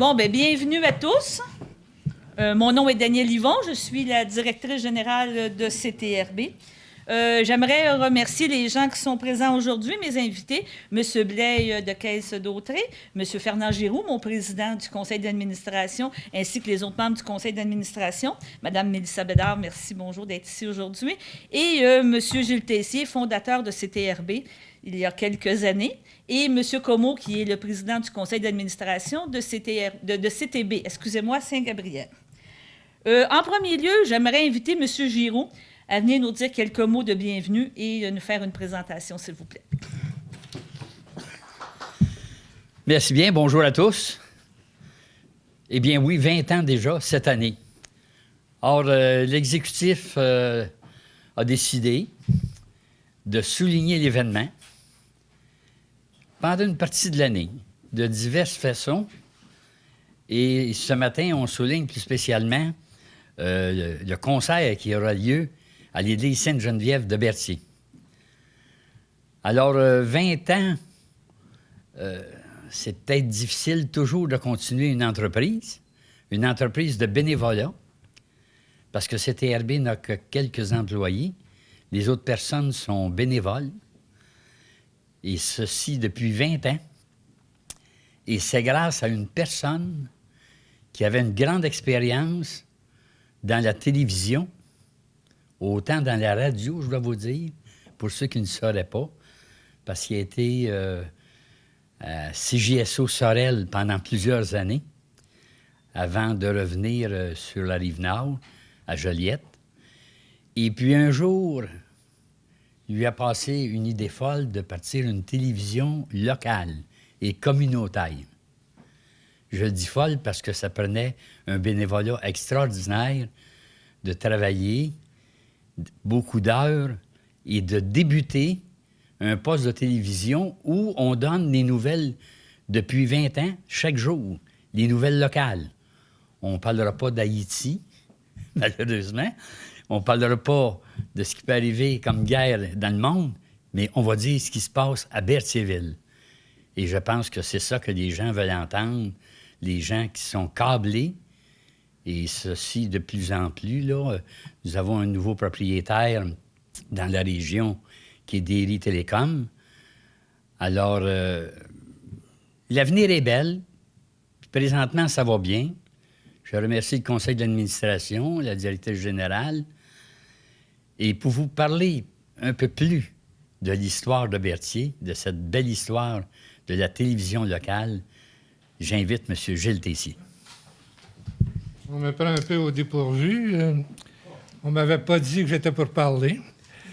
Bon, bien, bienvenue à tous. Mon nom est Danielle Yvon, je suis la directrice générale de CTRB. J'aimerais remercier les gens qui sont présents aujourd'hui, mes invités, M. Blais de Caisse d'Autrey, M. Fernand Giroux, mon président du conseil d'administration, ainsi que les autres membres du conseil d'administration. Mme Mélissa Bédard, merci, bonjour d'être ici aujourd'hui. Et M. Gilles Tessier, fondateur de CTRB il y a quelques années. Et M. Comeau, qui est le président du conseil d'administration de CTB, excusez-moi, Saint-Gabriel. En premier lieu, j'aimerais inviter M. Giroux à venir nous dire quelques mots de bienvenue et nous faire une présentation, s'il vous plaît. Merci bien. Bonjour à tous. Eh bien, oui, 20 ans déjà, cette année. Or, l'exécutif a décidé de souligner l'événement pendant une partie de l'année, de diverses façons. Et ce matin, on souligne plus spécialement le concert qui aura lieu à l'église Sainte-Geneviève de Berthier. Alors, 20 ans, c'est peut-être difficile toujours de continuer une entreprise de bénévolat, parce que CTRB n'a que quelques employés. Les autres personnes sont bénévoles, et ceci depuis 20 ans. Et c'est grâce à une personne qui avait une grande expérience dans la télévision, autant dans la radio, je dois vous dire, pour ceux qui ne sauraient pas, parce qu'il a été à CJSO Sorel pendant plusieurs années, avant de revenir sur la Rive-Nord, à Joliette. Et puis un jour, il lui a passé une idée folle de partir une télévision locale et communautaire. Je dis folle parce que ça prenait un bénévolat extraordinaire de travailler beaucoup d'heures et de débuter un poste de télévision où on donne les nouvelles depuis 20 ans, chaque jour, les nouvelles locales. On ne parlera pas d'Haïti, malheureusement. On ne parlera pas de ce qui peut arriver comme guerre dans le monde, mais on va dire ce qui se passe à Berthierville. Et je pense que c'est ça que les gens veulent entendre, les gens qui sont câblés. Et ceci, de plus en plus, là, nous avons un nouveau propriétaire dans la région qui est Déry Télécom. Alors, l'avenir est belle. Présentement, ça va bien. Je remercie le conseil d'administration, la directrice générale. Et pour vous parler un peu plus de l'histoire de Berthier, de cette belle histoire de la télévision locale, j'invite M. Gilles Tessier. On me prend un peu au dépourvu. On ne m'avait pas dit que j'étais pour parler.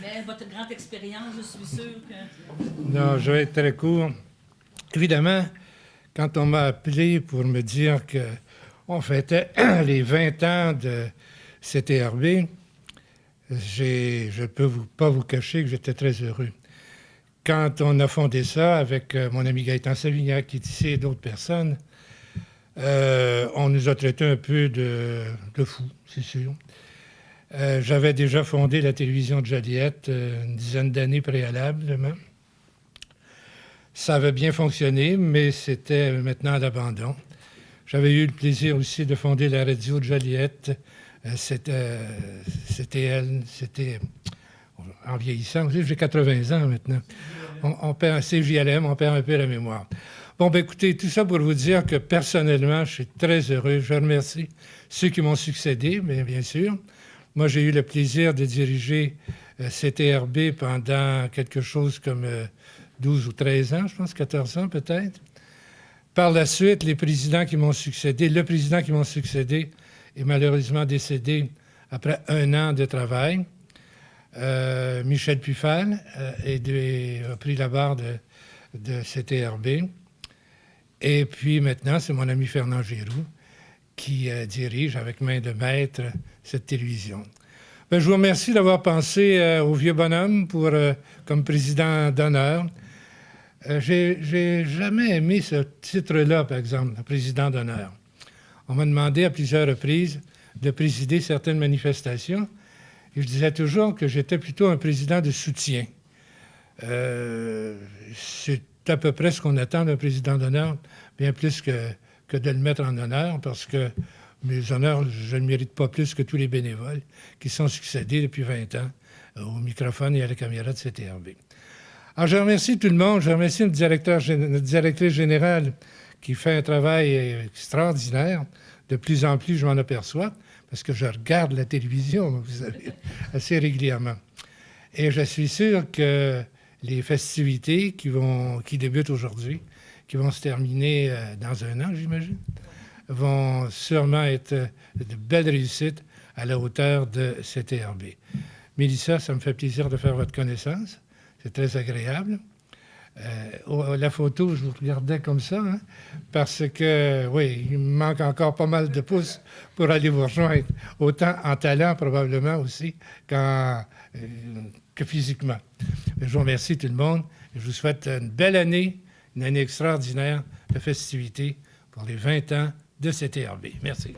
Mais votre grande expérience, je suis sûre que... Non, je vais être très court. Évidemment, quand on m'a appelé pour me dire qu'on fêtait les 20 ans de CTRB, je ne peux pas vous cacher que j'étais très heureux. Quand on a fondé ça avec mon ami Gaëtan Savignac, qui est ici, et d'autres personnes, on nous a traités un peu de fous, c'est sûr. J'avais déjà fondé la télévision de Joliette une dizaine d'années préalablement. Ça avait bien fonctionné, mais c'était maintenant à l'abandon. J'avais eu le plaisir aussi de fonder la radio de Joliette. C'était en vieillissant, j'ai 80 ans maintenant. On perd CJLM, on perd un peu la mémoire. Bon, ben écoutez, tout ça pour vous dire que personnellement, je suis très heureux. Je remercie ceux qui m'ont succédé, mais bien sûr. Moi, j'ai eu le plaisir de diriger CTRB pendant quelque chose comme 12 ou 13 ans, je pense, 14 ans peut-être. Par la suite, le président qui m'ont succédé est malheureusement décédé après 1 an de travail. Michel Puffal a pris la barre de CTRB. Et puis maintenant, c'est mon ami Fernand Giroux qui dirige avec main de maître cette télévision. Ben, je vous remercie d'avoir pensé au vieux bonhomme comme président d'honneur. J'ai jamais aimé ce titre-là, par exemple, président d'honneur. On m'a demandé à plusieurs reprises de présider certaines manifestations. Et je disais toujours que j'étais plutôt un président de soutien. C'est à peu près ce qu'on attend d'un président d'honneur, bien plus que de le mettre en honneur parce que mes honneurs, je ne mérite pas plus que tous les bénévoles qui sont succédés depuis 20 ans au microphone et à la caméra de CTRB. Alors, je remercie tout le monde. Je remercie notre directrice générale qui fait un travail extraordinaire. De plus en plus, je m'en aperçois parce que je regarde la télévision, vous savez, assez régulièrement. Et je suis sûr que les festivités qui débutent aujourd'hui, qui vont se terminer dans un an, j'imagine, vont sûrement être de belles réussites à la hauteur de CTRB. Mélissa, ça me fait plaisir de faire votre connaissance. C'est très agréable. La photo, je vous regardais comme ça, hein, parce que, oui, il me manque encore pas mal de pouces pour aller vous rejoindre, autant en talent probablement aussi que physiquement. Je vous remercie tout le monde et je vous souhaite une belle année, une année extraordinaire de festivités pour les 20 ans de CTRB. Merci.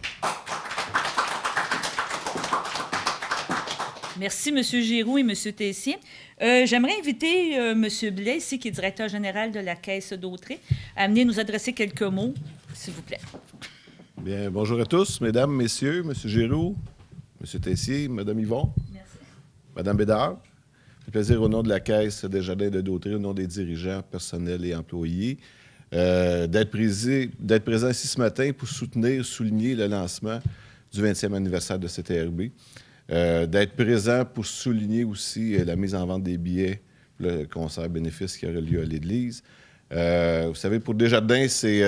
Merci, M. Giroux et M. Tessier. J'aimerais inviter M. Blais, ici, qui est directeur général de la Caisse d'Autrey, à venir nous adresser quelques mots, s'il vous plaît. Bien, bonjour à tous, mesdames, messieurs, M. Giroux, M. Tessier, Mme Yvon, Merci. Mme Bédard. C'est un plaisir au nom de la Caisse Desjardins de Dautrey, au nom des dirigeants, personnels et employés, d'être présent ici ce matin pour souligner le lancement du 20e anniversaire de CTRB. D'être présent pour souligner aussi la mise en vente des billets pour le concert bénéfice qui aura lieu à l'Église. Vous savez, pour Desjardins, c'est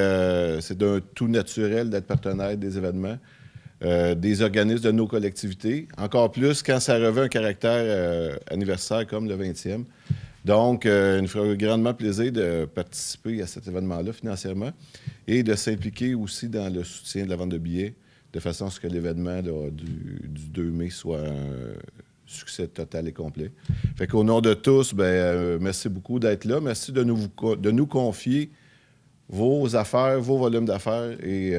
d'un tout naturel d'être partenaire des événements, des organismes de nos collectivités, encore plus quand ça revêt un caractère anniversaire comme le 20e. Donc, il nous fera grandement plaisir de participer à cet événement-là financièrement et de s'impliquer aussi dans le soutien de la vente de billets, de façon à ce que l'événement du 2 mai soit un succès total et complet. Fait qu'au nom de tous, merci beaucoup d'être là. Merci de nous confier vos affaires, vos volumes d'affaires. Et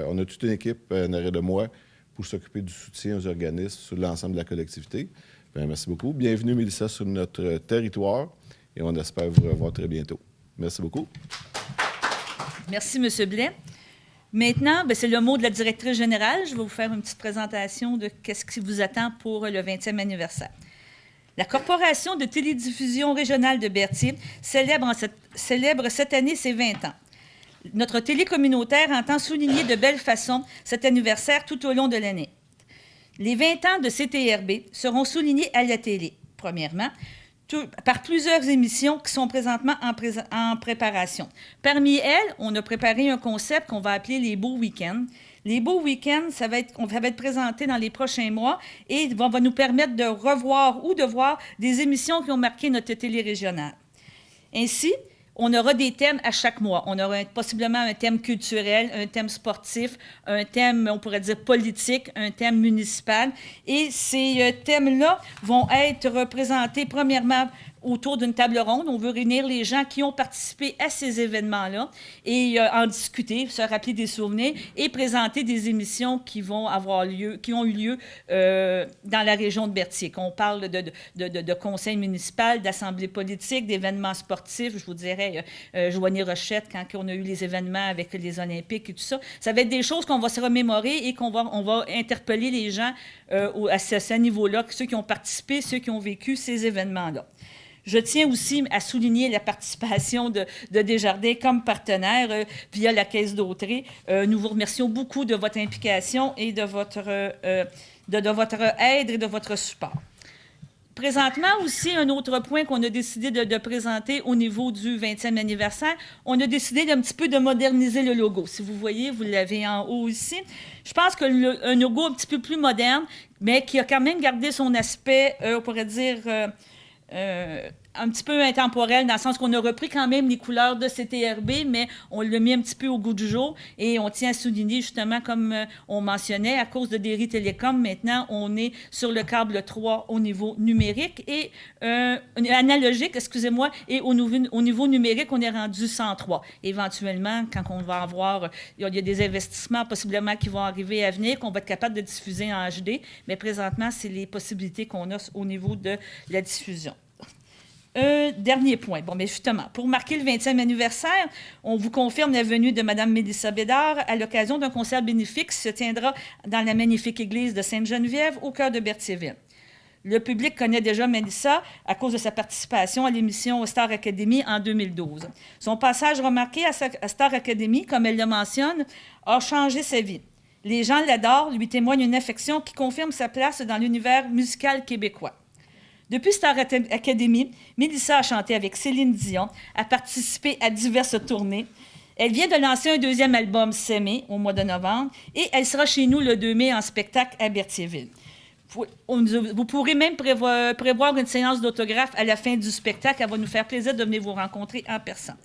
on a toute une équipe en arrière de moi pour s'occuper du soutien aux organismes sur l'ensemble de la collectivité. Merci beaucoup. Bienvenue, Mélissa, sur notre territoire. Et on espère vous revoir très bientôt. Merci beaucoup. Merci, M. Blais. Maintenant, c'est le mot de la directrice générale. Je vais vous faire une petite présentation de ce qui vous attend pour le 20e anniversaire. La Corporation de télédiffusion régionale de Berthier célèbre cette année ses 20 ans. Notre télé communautaire entend souligner de belle façon cet anniversaire tout au long de l'année. Les 20 ans de CTRB seront soulignés à la télé, premièrement, par plusieurs émissions qui sont présentement en préparation. Parmi elles, on a préparé un concept qu'on va appeler les Beaux Week-ends. Les Beaux Week-ends, ça va être présenté dans les prochains mois et va nous permettre de revoir ou de voir des émissions qui ont marqué notre télé régionale. Ainsi, on aura des thèmes à chaque mois. On aura possiblement un thème culturel, un thème sportif, un thème, on pourrait dire, politique, un thème municipal. Et ces thèmes-là vont être représentés premièrement autour d'une table ronde. On veut réunir les gens qui ont participé à ces événements-là et en discuter, se rappeler des souvenirs et présenter des émissions qui vont avoir lieu, qui ont eu lieu dans la région de Berthier. On parle de conseil municipal, d'assemblée politique, d'événements sportifs. Je vous dirais, Joanie Rochette, quand on a eu les événements avec les Olympiques et tout ça. Ça va être des choses qu'on va se remémorer et on va interpeller les gens à ce niveau-là, ceux qui ont participé, ceux qui ont vécu ces événements-là. Je tiens aussi à souligner la participation de Desjardins comme partenaire via la Caisse d'Autrey. Nous vous remercions beaucoup de votre implication et de votre aide et de votre support. Présentement aussi, un autre point qu'on a décidé de présenter au niveau du 20e anniversaire, on a décidé d'un petit peu de moderniser le logo. Si vous voyez, vous l'avez en haut ici. Je pense qu'un logo un petit peu plus moderne, mais qui a quand même gardé son aspect, on pourrait dire... un petit peu intemporel, dans le sens qu'on a repris quand même les couleurs de CTRB, mais on l'a mis un petit peu au goût du jour. Et on tient à souligner, justement, comme on mentionnait, à cause de Derry Télécom, maintenant, on est sur le câble 3 au niveau numérique et analogique, excusez-moi, et au niveau numérique, on est rendu 103. Éventuellement, quand on va avoir... Il y a des investissements possiblement qui vont arriver à venir, qu'on va être capable de diffuser en HD, mais présentement, c'est les possibilités qu'on a au niveau de la diffusion. Dernier point. Bon, mais justement, pour marquer le 20e anniversaire, on vous confirme la venue de Mme Mélissa Bédard à l'occasion d'un concert bénéfique qui se tiendra dans la magnifique église de Sainte-Geneviève, au cœur de Berthierville. Le public connaît déjà Mélissa à cause de sa participation à l'émission Star Academy en 2012. Son passage remarqué à Star Academy, comme elle le mentionne, a changé sa vie. Les gens l'adorent, lui témoignent une affection qui confirme sa place dans l'univers musical québécois. Depuis Star Academy, Mélissa a chanté avec Céline Dion, a participé à diverses tournées. Elle vient de lancer un 2e album, S'aimer, au mois de novembre, et elle sera chez nous le 2 mai en spectacle à Berthierville. Vous pourrez même prévoir une séance d'autographe à la fin du spectacle. Elle va nous faire plaisir de venir vous rencontrer en personne.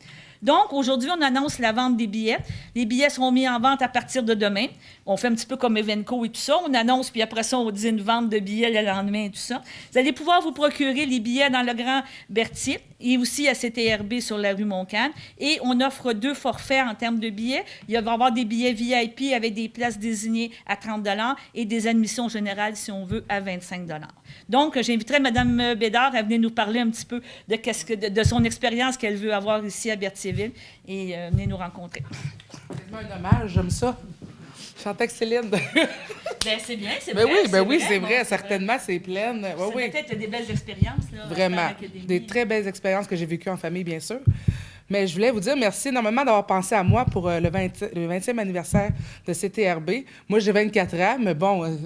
Donc, aujourd'hui, on annonce la vente des billets. Les billets seront mis en vente à partir de demain. On fait un petit peu comme Evenco et tout ça. On annonce, puis après ça, on dit une vente de billets le lendemain et tout ça. Vous allez pouvoir vous procurer les billets dans le Grand Berthier et aussi à CTRB sur la rue Montcalm. Et on offre 2 forfaits en termes de billets. Il va y avoir des billets VIP avec des places désignées à 30 $ et des admissions générales, si on veut, à 25 $. Donc, j'inviterai Mme Bédard à venir nous parler un petit peu de son expérience qu'elle veut avoir ici à Berthierville et venir nous rencontrer. C'est tellement un hommage, j'aime ça. Je chantais avec Céline. Ben, c'est bien, c'est Ben vrai. oui, c'est vrai. Certainement, c'est pleine. Oui. Peut-être des belles expériences. Là, Vraiment. Des très belles expériences que j'ai vécues en famille, bien sûr. Mais je voulais vous dire merci énormément d'avoir pensé à moi pour le 20e anniversaire de CTRB. Moi, j'ai 24 ans, mais bon,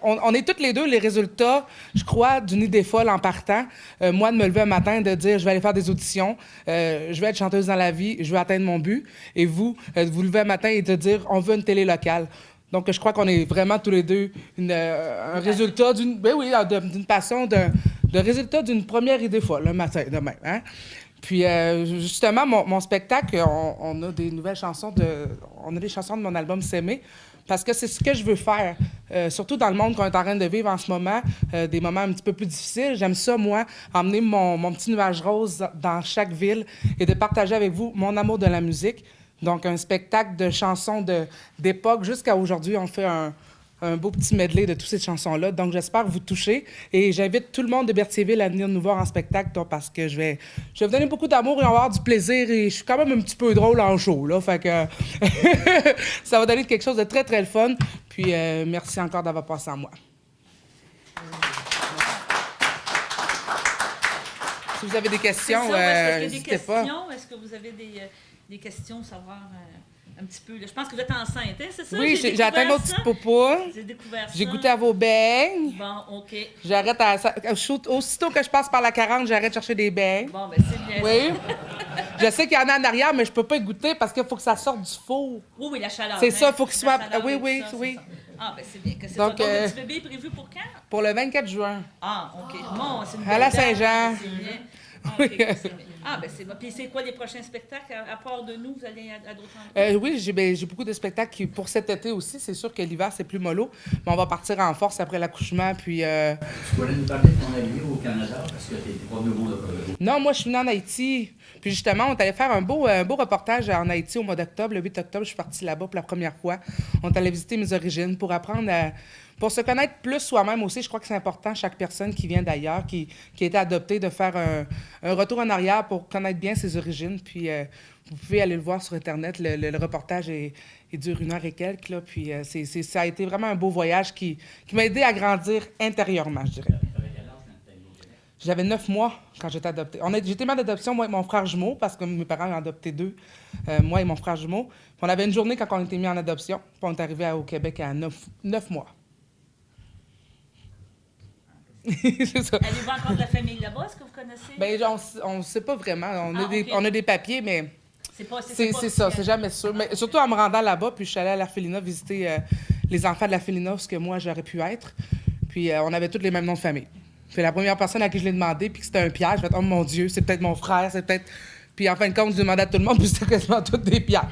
on est toutes les deux les résultats, je crois, d'une idée folle en partant. Moi, de me lever un matin, de dire, je vais aller faire des auditions, je vais être chanteuse dans la vie, je vais atteindre mon but. Et vous, vous lever un matin et de dire, on veut une télé locale. Donc, je crois qu'on est vraiment tous les deux un résultat d'une passion, d'un résultat d'une première idée folle, un matin, demain. Hein? Puis, justement, mon spectacle, on a des nouvelles chansons on a des chansons de mon album S'aimer, parce que c'est ce que je veux faire, surtout dans le monde qu'on est en train de vivre en ce moment, des moments un petit peu plus difficiles. J'aime ça, moi, emmener mon petit nuage rose dans chaque ville et de partager avec vous mon amour de la musique. Donc, un spectacle de chansons d'époque jusqu'à aujourd'hui. On fait un beau petit medley de toutes ces chansons-là. Donc, j'espère vous toucher. Et j'invite tout le monde de Berthierville à venir nous voir en spectacle, parce que je vais vous donner beaucoup d'amour et avoir du plaisir. Et je suis quand même un petit peu drôle en show, là. Fait que ça va donner quelque chose de très, très le fun. Puis, merci encore d'avoir pensé à moi. Si vous avez des questions, n'hésitez pas. Est-ce que vous avez des questions, savoir un petit peu? Là. Je pense que vous êtes enceinte, hein, c'est ça? Oui, j'ai atteint mon petit popo. J'ai découvert ça. J'ai goûté à vos beignes. Bon, OK. J'arrête aussitôt que je passe par la 40, j'arrête de chercher des beignes. Bon, ben c'est bien. Oui. Je sais qu'il y en a en arrière, mais je peux pas y goûter parce qu'il faut que ça sorte du four. Oui, la chaleur. C'est ça, il faut que qu'il soit... Oui. Ah, ben c'est bien. Que c'est Donc, ça. Donc, le petit bébé est prévu pour quand? Pour le 24 juin. Ah, OK. Bon, c'est une À la belle date, Saint-Jean. c'est bien. Ah, Oui. OK, c'est bien. Ah, ben c'est bon. Puis c'est quoi les prochains spectacles? À part de nous, vous allez à d'autres endroits? Oui, j'ai beaucoup de spectacles pour cet été aussi. C'est sûr que l'hiver, c'est plus mollo, mais on va partir en force après l'accouchement. Puis, Tu voulais nous parler de ton avenir au Canada parce que tu n'étais pas venu au monde. Non, moi, je suis venue en Haïti. Puis justement, on est allé faire un beau reportage en Haïti au mois d'octobre. Le 8 octobre, je suis partie là-bas pour la première fois. On est allé visiter mes origines pour apprendre pour se connaître plus soi-même aussi. Je crois que c'est important, chaque personne qui vient d'ailleurs, qui a été adoptée, de faire un retour en arrière pour connaître bien ses origines. Puis vous pouvez aller le voir sur Internet. Le reportage il dure 1 heure et quelques. Là, puis ça a été vraiment un beau voyage qui m'a aidé à grandir intérieurement, je dirais. J'avais 9 mois quand j'étais adoptée. J'étais mère d'adoption, moi et mon frère jumeau, parce que mes parents ont adopté 2, moi et mon frère jumeau. Puis on avait une journée quand on était mis en adoption. Puis on est arrivé au Québec à 9 mois. C'est ça. Allez-vous encore de la famille là-bas? Est-ce que vous connaissez? Bien, on ne sait pas vraiment. On a des papiers, mais c'est ça, c'est jamais sûr. Mais surtout en me rendant là-bas, puis je suis allée à l'Orphelinat visiter les enfants de l'Orphelinat, ce que moi, j'aurais pu être. Puis on avait tous les mêmes noms de famille. C'est la première personne à qui je l'ai demandé, puis que c'était un piège. Je me dit, oh mon Dieu, c'est peut-être mon frère, c'est peut-être... Puis en fin de compte, je demandais à tout le monde, puis c'était quasiment toutes des pièges.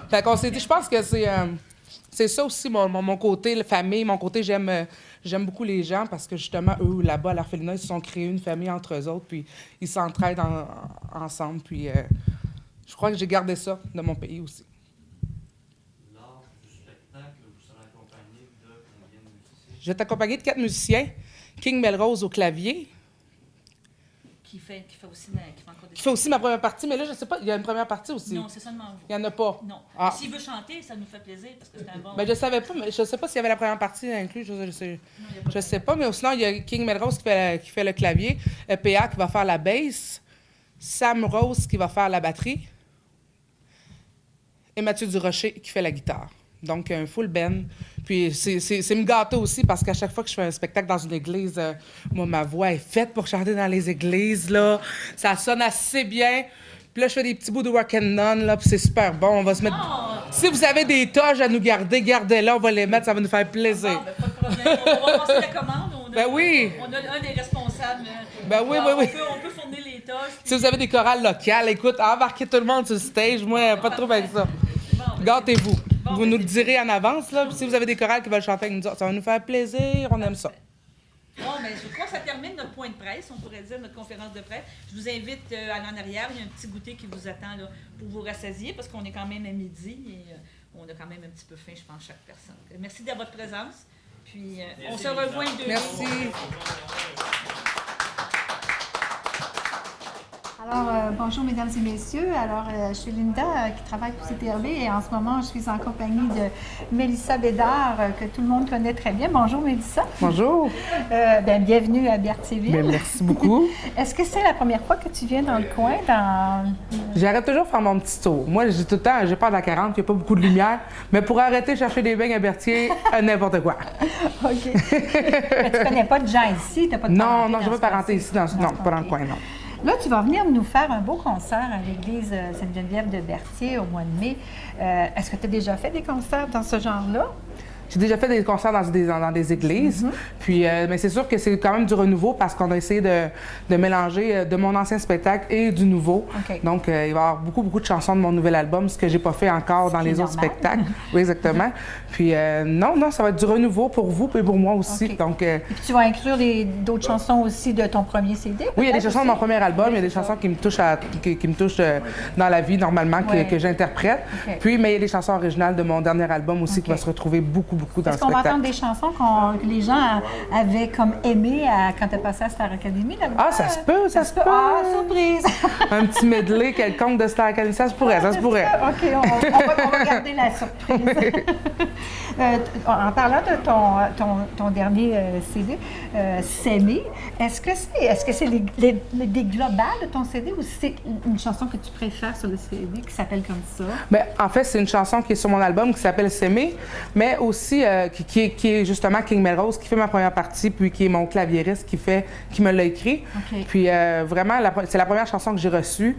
Fait qu'on s'est dit, je pense que c'est ça aussi, mon côté, la famille, mon côté, j'aime beaucoup les gens, parce que justement, eux, là-bas, à l'Orphelinat, ils se sont créés une famille entre eux autres, puis ils s'entraident ensemble. Puis je crois que j'ai gardé ça de mon pays aussi. Lors du spectacle, vous serez accompagné de combien de musiciens? Je vais t'accompagner de 4 musiciens. King Melrose au clavier. qui fait aussi qui fait encore des Qui fait aussi ma première partie, mais là, je sais pas, il y a une première partie aussi. Non, c'est seulement vous. Il n'y en a pas. Non. Ah. S'il veut chanter, ça nous fait plaisir parce que c'est un bon. Ben, je savais pas, mais je sais pas s'il y avait la première partie incluse. Je sais pas, mais sinon, il y a King Melrose qui fait le clavier, PA qui va faire la bass, Sam Rose qui va faire la batterie et Mathieu Durocher qui fait la guitare. Donc, un full band. Puis, c'est me gâter aussi parce qu'à chaque fois que je fais un spectacle dans une église, moi, ma voix est faite pour chanter dans les églises, là. Ça sonne assez bien. Puis là, je fais des petits bouts de rock and none, là, puis c'est super bon. On va se mettre... Si vous avez des toges à nous garder, gardez-les, on va les mettre, ça va nous faire plaisir. Ah, ben, pas de problème. On va passer la commande. Ben oui. On a un des responsables. Ben oui, Alors, oui. On peut fournir les tâches. Si vous avez des chorales locales, écoute, embarquez tout le monde sur le stage. Moi, pas de trouble avec ça. Gâtez-vous. Bon, Vous ben, nous le direz en avance, là. Puis si vous avez des chorales qui veulent chanter avec nous autres, ça va nous faire plaisir. On aime ça. Bon, ben, je crois que ça termine notre point de presse, on pourrait dire, notre conférence de presse. Je vous invite à aller en arrière, il y a un petit goûter qui vous attend là, pour vous rassasier, parce qu'on est quand même à midi et on a quand même un petit peu faim, je pense, chaque personne. Merci de votre présence, puis on se revoit demain. Merci. Alors, bonjour mesdames et messieurs. Alors, je suis Linda qui travaille pour CTRB et en ce moment, je suis en compagnie de Mélissa Bédard que tout le monde connaît très bien. Bonjour Mélissa. Bonjour. Bienvenue à Berthierville. Bien, merci beaucoup. Est-ce que c'est la première fois que tu viens dans le coin? J'arrête toujours de faire mon petit tour. Moi, j'ai tout le temps, j'ai peur de la 40, il n'y a pas beaucoup de lumière, mais pour arrêter de chercher des beignes à Berthier, n'importe quoi. OK. Mais tu connais pas de gens ici? T'as pas de Non, parenté j'ai pas de parenté ici, non, pas dans le OK. coin, non. Là, tu vas venir nous faire un beau concert à l'église Sainte-Geneviève de Berthier au mois de mai. Est-ce que tu as déjà fait des concerts dans ce genre-là? J'ai déjà fait des concerts dans des églises. Puis, mais c'est sûr que c'est quand même du renouveau parce qu'on a essayé de mélanger de mon ancien spectacle et du nouveau. OK. Donc, il va y avoir beaucoup de chansons de mon nouvel album, ce que j'ai pas fait encore dans les autres normal. spectacles. Oui, exactement. Puis, non, ça va être du renouveau pour vous et pour moi aussi. OK. Donc, Et puis tu vas inclure d'autres chansons aussi de ton premier CD? oui, il y a des peut-être chansons de aussi? mon premier album, il y a des chansons qui me touchent, qui me touchent dans la vie normalement, Ouais. que j'interprète. OK. Puis, mais il y a des chansons originales de mon dernier album aussi qui OK. va se retrouver beaucoup dans le Est-ce qu'on va spectacle. entendre des chansons que les gens avaient comme aimées quand tu as passé à Star Academy? Là-bas? Ah, ça se peut, ça se peut. Ah, surprise! Un petit medley quelconque de Star Academy, ça se pourrait. OK, on va garder la surprise. En parlant de ton dernier CD, S'aimer, est-ce que c'est des globales de ton CD ou c'est une chanson que tu préfères sur le CD qui s'appelle comme ça? Bien, en fait, c'est une chanson qui est sur mon album qui s'appelle S'aimer, mais aussi qui est justement King Melrose, qui fait ma première partie, puis qui est mon claviériste qui me l'a écrit. OK. Puis vraiment, c'est la première chanson que j'ai reçue.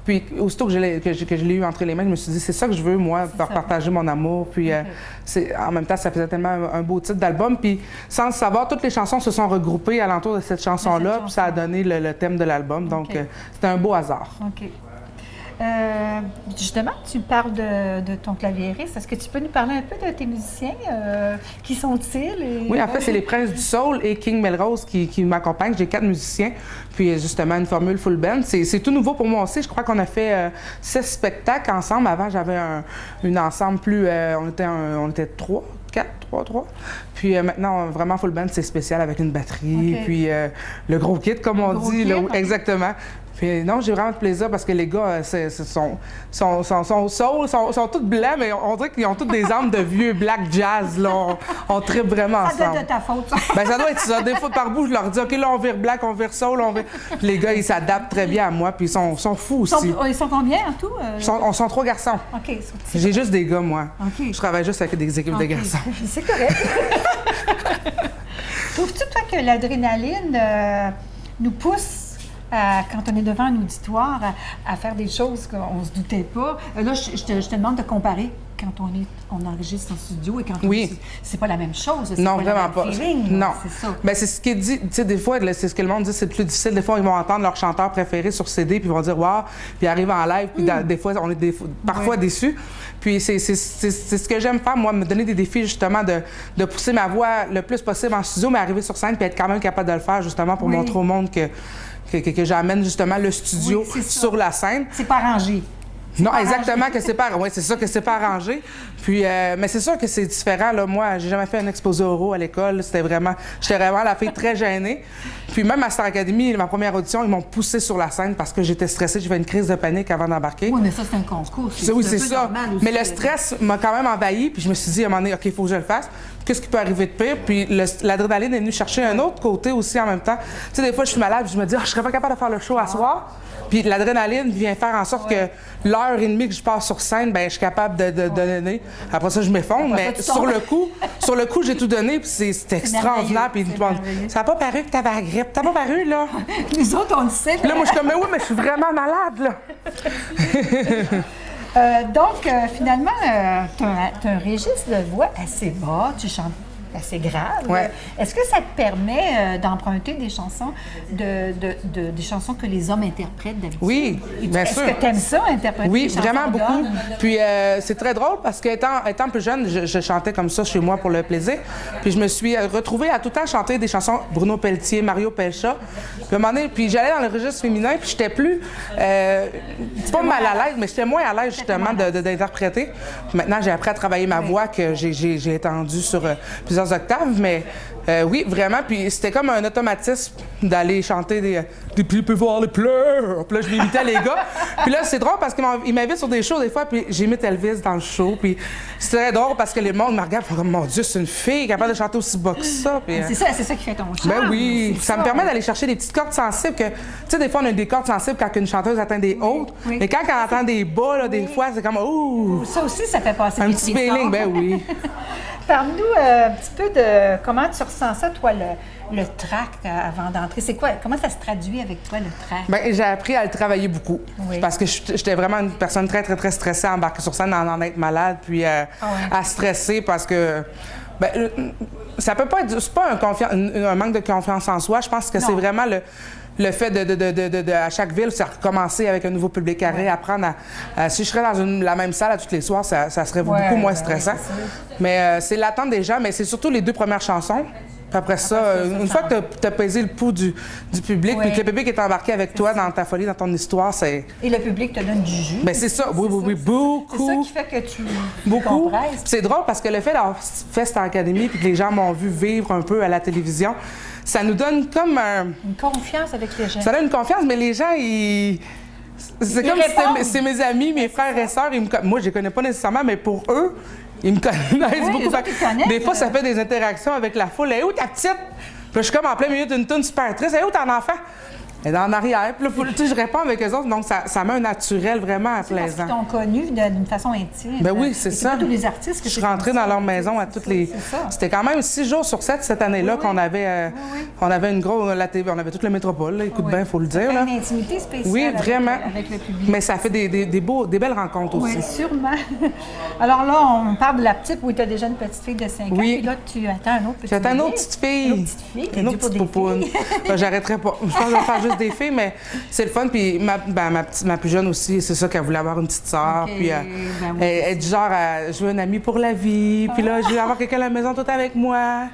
Puis aussitôt que je l'ai eu entre les mains, je me suis dit, c'est ça que je veux, moi, partager mon amour. Puis en même temps, ça faisait tellement un beau titre d'album. Puis sans le savoir, toutes les chansons se sont regroupées alentour de cette chanson-là, puis ça a donné le thème de l'album. Donc c'était un beau hasard. OK. Justement, tu parles de ton claviériste. Est-ce que tu peux nous parler un peu de tes musiciens? Qui sont-ils? Oui, en fait, c'est les Princes du Soul et King Melrose qui m'accompagnent. J'ai 4 musiciens, puis justement une formule full band. C'est tout nouveau pour moi aussi. Je crois qu'on a fait 6 spectacles ensemble. Avant, j'avais un ensemble plus... on était 3. Puis maintenant, vraiment full band, c'est spécial avec une batterie, OK. puis le gros kit, comme on gros dit. kit, Là, OK. Puis non, j'ai vraiment de plaisir parce que les gars sont soul, sont tous blancs, mais on dirait qu'ils ont tous des armes de vieux black jazz. Là, on tripe vraiment Ça doit ensemble. être de ta faute, ça. Ben, ça doit être ça. Des fois, par bout, je leur dis, OK, là, on vire black, on vire soul, on vire... Puis les gars, ils s'adaptent très bien à moi, puis ils sont fous aussi. Ils sont combien en tout? On sont 3 garçons. OK. J'ai juste des gars, moi. OK. Je travaille juste avec des équipes de OK. garçons. C'est correct. Trouves-tu, toi, que l'adrénaline nous pousse, quand on est devant un auditoire, à faire des choses qu'on ne se doutait pas? Là, je te demande de comparer quand on enregistre en studio et quand Oui. c'est pas la même chose. Non, pas vraiment le pas. même feeling, Non. c'est ça. Ben, c'est ce qui est dit. Tu sais, des fois, c'est ce que le monde dit, c'est plus difficile. Des fois, ils vont entendre leur chanteur préféré sur CD, puis ils vont dire, waouh, puis ils arrivent en live, puis des fois, on est parfois déçus. Puis c'est ce que j'aime faire, moi, me donner des défis, justement, de pousser ma voix le plus possible en studio, mais arriver sur scène, puis être quand même capable de le faire, justement, pour Oui. montrer au monde que j'amène, justement, le studio Oui, c'est ça. sur la scène. C'est pas arrangé. Non, exactement, que c'est pas... Oui, c'est ça, que c'est pas arrangé. Puis, mais c'est sûr que c'est différent, là. Moi, j'ai jamais fait un exposé oraux à l'école. J'étais vraiment la fille très gênée. Puis même à Star Academy, ma première audition, ils m'ont poussée sur la scène parce que j'étais stressée. J'ai fait une crise de panique avant d'embarquer. Oui, mais ça, c'est un concours. Oui, c'est un peu ça. normal aussi, Mais le stress m'a quand même envahi. Puis je me suis dit, à un moment donné, OK, il faut que je le fasse. Qu'est-ce qui peut arriver de pire? Puis l'adrénaline est venue chercher un autre côté aussi en même temps. Tu sais, des fois, je suis malade, puis je me dis, je serais pas capable de faire le show à soir. Puis l'adrénaline vient faire en sorte que l'heure et demie que je passe sur scène, ben je suis capable de donner. Après ça, je m'effondre. Mais sur le coup, j'ai tout donné, puis c'était extraordinaire. Puis ça n'a pas paru que tu avais la grippe. T'as pas paru, là? Nous autres, on le sait. Là, moi, je suis comme, mais oui, mais je suis vraiment malade, là. Donc, finalement, tu as un registre de voix assez bas, tu chantes assez grave. Ouais. Est-ce que ça te permet d'emprunter des chansons, des chansons que les hommes interprètent d'habitude? Oui, bien sûr. Est-ce que tu aimes ça, interpréter Oui, des chansons vraiment beaucoup. d'hommes? Puis c'est très drôle parce qu'étant plus jeune, je chantais comme ça chez moi pour le plaisir. Puis je me suis retrouvée à tout le temps chanter des chansons Bruno Pelletier, Mario Pelcha. Puis à un moment donné, puis j'allais dans le registre féminin, puis j'étais plus... c'est pas mal à l'aise, mais j'étais moins à l'aise justement d'interpréter. Puis maintenant, j'ai appris à travailler ma voix que j'ai étendue sur plusieurs octaves, mais oui, vraiment. Puis c'était comme un automatisme d'aller chanter des plus peut voir les pleurs. Puis là, je m'imitais les gars. Puis là, c'est drôle parce qu'ils m'invitent sur des shows des fois, puis j'imite Elvis dans le show. Puis c'est très drôle parce que les mondes me regardent et font comme, mon Dieu, c'est une fille capable de chanter aussi bas que ça. Puis, C'est ça qui fait ton charme. ben oui, c'est ça me permet d'aller chercher des petites cordes sensibles que, tu sais, des fois, on a des cordes sensibles quand une chanteuse atteint des hautes, Oui. mais quand elle atteint des bas, là, des fois, c'est comme, ouh, Ça aussi, ça fait passer un des petit frissons. feeling, ben oui. Parle-nous un petit peu de comment tu ressens ça, toi, le trac avant d'entrer. C'est quoi? Comment ça se traduit avec toi, le trac? Bien, j'ai appris à le travailler beaucoup. Oui. Parce que j'étais vraiment une personne très, très, très stressée à embarquer sur scène, à en être malade, puis à stresser parce que... Bien, ça peut pas être... C'est pas un manque de confiance en soi. Je pense que c'est vraiment le fait de à chaque ville, c'est recommencer avec un nouveau public carré, apprendre à... si je serais dans la même salle à tous les soirs, ça serait beaucoup moins stressant. Mais c'est l'attente des gens, mais c'est surtout les 2 premières chansons. Puis après ça, une fois que tu as pesé le pouls du public, puis que le public est embarqué avec toi dans ta folie, dans ton histoire, c'est... Et le public te donne du jus. Bien, c'est ça, oui, beaucoup. C'est ça qui fait que tu Beaucoup. compresses. C'est drôle parce que le fait d'avoir fait Star Academy puis que les gens m'ont vu vivre un peu à la télévision, ça nous donne comme Une confiance avec les gens. ça donne une confiance, mais les gens, c'est comme répondent. si c'est mes amis, mes frères et sœurs. Moi, je les connais pas nécessairement, mais pour eux, ils me connaissent beaucoup. les autres, ils connaissent. Des fois, ça fait des interactions avec la foule. « Hey, où ta petite? » Puis là, je suis comme en plein milieu d'une toune super triste. « Hey, où ton enfant? » Elle est en arrière. Puis là, tu sais, je réponds avec eux autres. Donc, ça met un naturel vraiment Parce plaisant. qu'ils t'ont connu d'une façon intime. Ben oui, c'est Et ça. pas tous les artistes que Je suis rentrée dans leur maison à toutes les... C'est ça. C'était quand même 6 jours sur 7 cette année-là qu'on avait... On avait une grosse... La TV, on avait toute la métropole, là. Écoute bien, il faut le dire, là. Une intimité spéciale Oui, avec, vraiment. avec le public. Mais ça fait des belles rencontres aussi. Oui, sûrement. Alors là, on parle de la petite, oui, tu as déjà une petite fille de 5 ans, Oui. puis là, tu attends un autre petit J'attends une bébé. autre petite fille. Une autre petite fille. T'es Une due autre pour petite des poupoune. filles. Ben, j'arrêterai pas. Je pense que je vais faire juste des filles, mais c'est le fun. Puis ma plus jeune aussi, c'est ça qu'elle voulait avoir une petite sœur. Ok, Puis ben moi elle est du genre, je veux un ami pour la vie. Puis là, je veux avoir quelqu'un à la maison tout avec moi.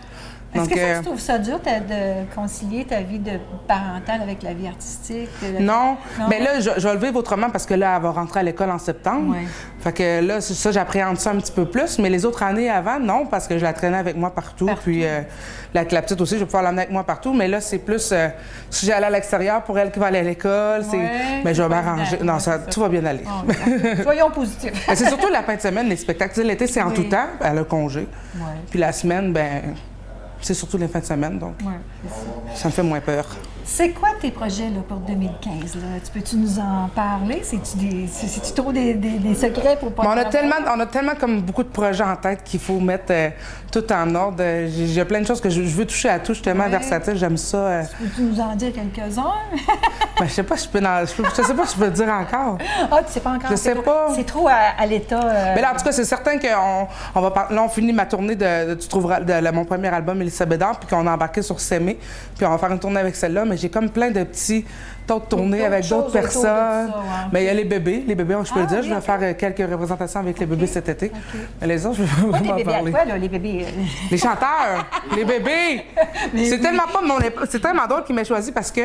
Est-ce Donc, que ça, tu trouves ça dur de concilier ta vie de parentale avec la vie artistique? Non, mais là, je vais le vivre autrement parce que là, elle va rentrer à l'école en septembre. Ouais. Fait que là, c'est ça, j'appréhende ça un petit peu plus. Mais les autres années avant, non, parce que je la traînais avec moi partout. Puis la petite aussi, je vais pouvoir l'emmener avec moi partout. Mais là, c'est plus si j'allais à l'extérieur pour elle qui va aller à l'école. Mais je vais m'arranger. Non, tout va bien aller. Oh, soyons positifs. Mais c'est surtout la fin de semaine, les spectacles. Tu sais, l'été, c'est en tout temps. Elle a congé. Ouais. Puis la semaine, ben c'est surtout les fins de semaine. Donc, Ouais, c'est ça. ça me fait moins peur. C'est quoi tes projets là, pour 2015? Là? Peux-tu nous en parler? C'est-tu trop des secrets pour pas... Mais on a tellement comme beaucoup de projets en tête qu'il faut mettre tout en ordre. J'ai plein de choses que je veux toucher à tout. Je suis tellement versatile, j'aime ça. Peux-tu nous en dire quelques-uns? Ben, je sais pas, je sais pas si je peux le dire encore. Ah, tu sais pas encore? Je sais pas. C'est trop à l'état... Mais là, en tout cas, c'est certain qu'on va là, on finit ma tournée de Tu trouveras mon premier album, Elisabeth d'Or, puis qu'on a embarqué sur S'aimer. Puis on va faire une tournée avec celle-là, mais j'ai comme plein de petits taux de tournée D'autres avec choses d'autres autour de personnes. ça, ouais. Mais il y a les bébés, je peux le dire. oui, Je vais ok. faire quelques représentations avec les bébés cet été. Mais les autres, je vais Pas vraiment des bébés à parler. quoi, là, les bébés? Les chanteurs, les bébés. C'est tellement pas mon c'est tellement drôle qu'il m'ait choisi parce que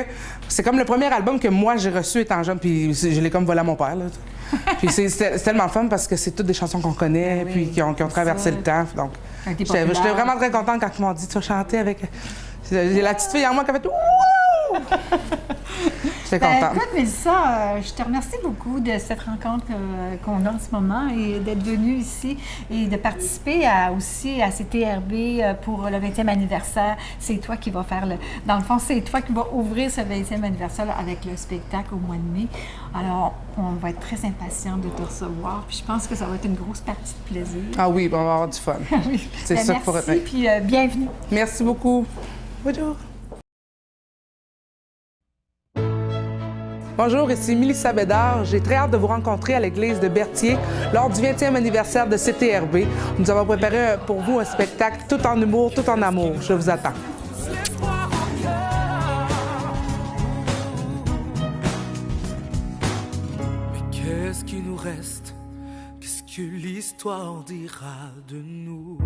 c'est comme le premier album que moi j'ai reçu étant jeune, puis je l'ai comme volé à mon père. Là. Puis c'est tellement fun parce que c'est toutes des chansons qu'on connaît, puis qui ont traversé le temps. Donc, j'étais vraiment très contente quand ils m'ont dit tu vas chanter avec. J'ai la petite fille en moi qui a fait Wouh! J'étais contente. Écoute, Mélissa, je te remercie beaucoup de cette rencontre qu'on a en ce moment et d'être venue ici et de participer aussi à CTRB pour le 20e anniversaire. C'est toi qui vas faire dans le fond, c'est toi qui vas ouvrir ce 20e anniversaire là, avec le spectacle au mois de mai. Alors, on va être très impatients de te recevoir. Puis je pense que ça va être une grosse partie de plaisir. Ah oui, on va avoir du fun. Oui. C'est ça qu'il faut Merci, retenir. puis bienvenue. Merci beaucoup. Bonjour. Bonjour, ici Mélissa Bédard. J'ai très hâte de vous rencontrer à l'église de Berthier lors du 20e anniversaire de CTRB. Nous avons préparé pour vous un spectacle tout en humour, tout en amour. Je vous attends. Mais qu'est-ce qui nous reste? Qu'est-ce que l'histoire dira de nous?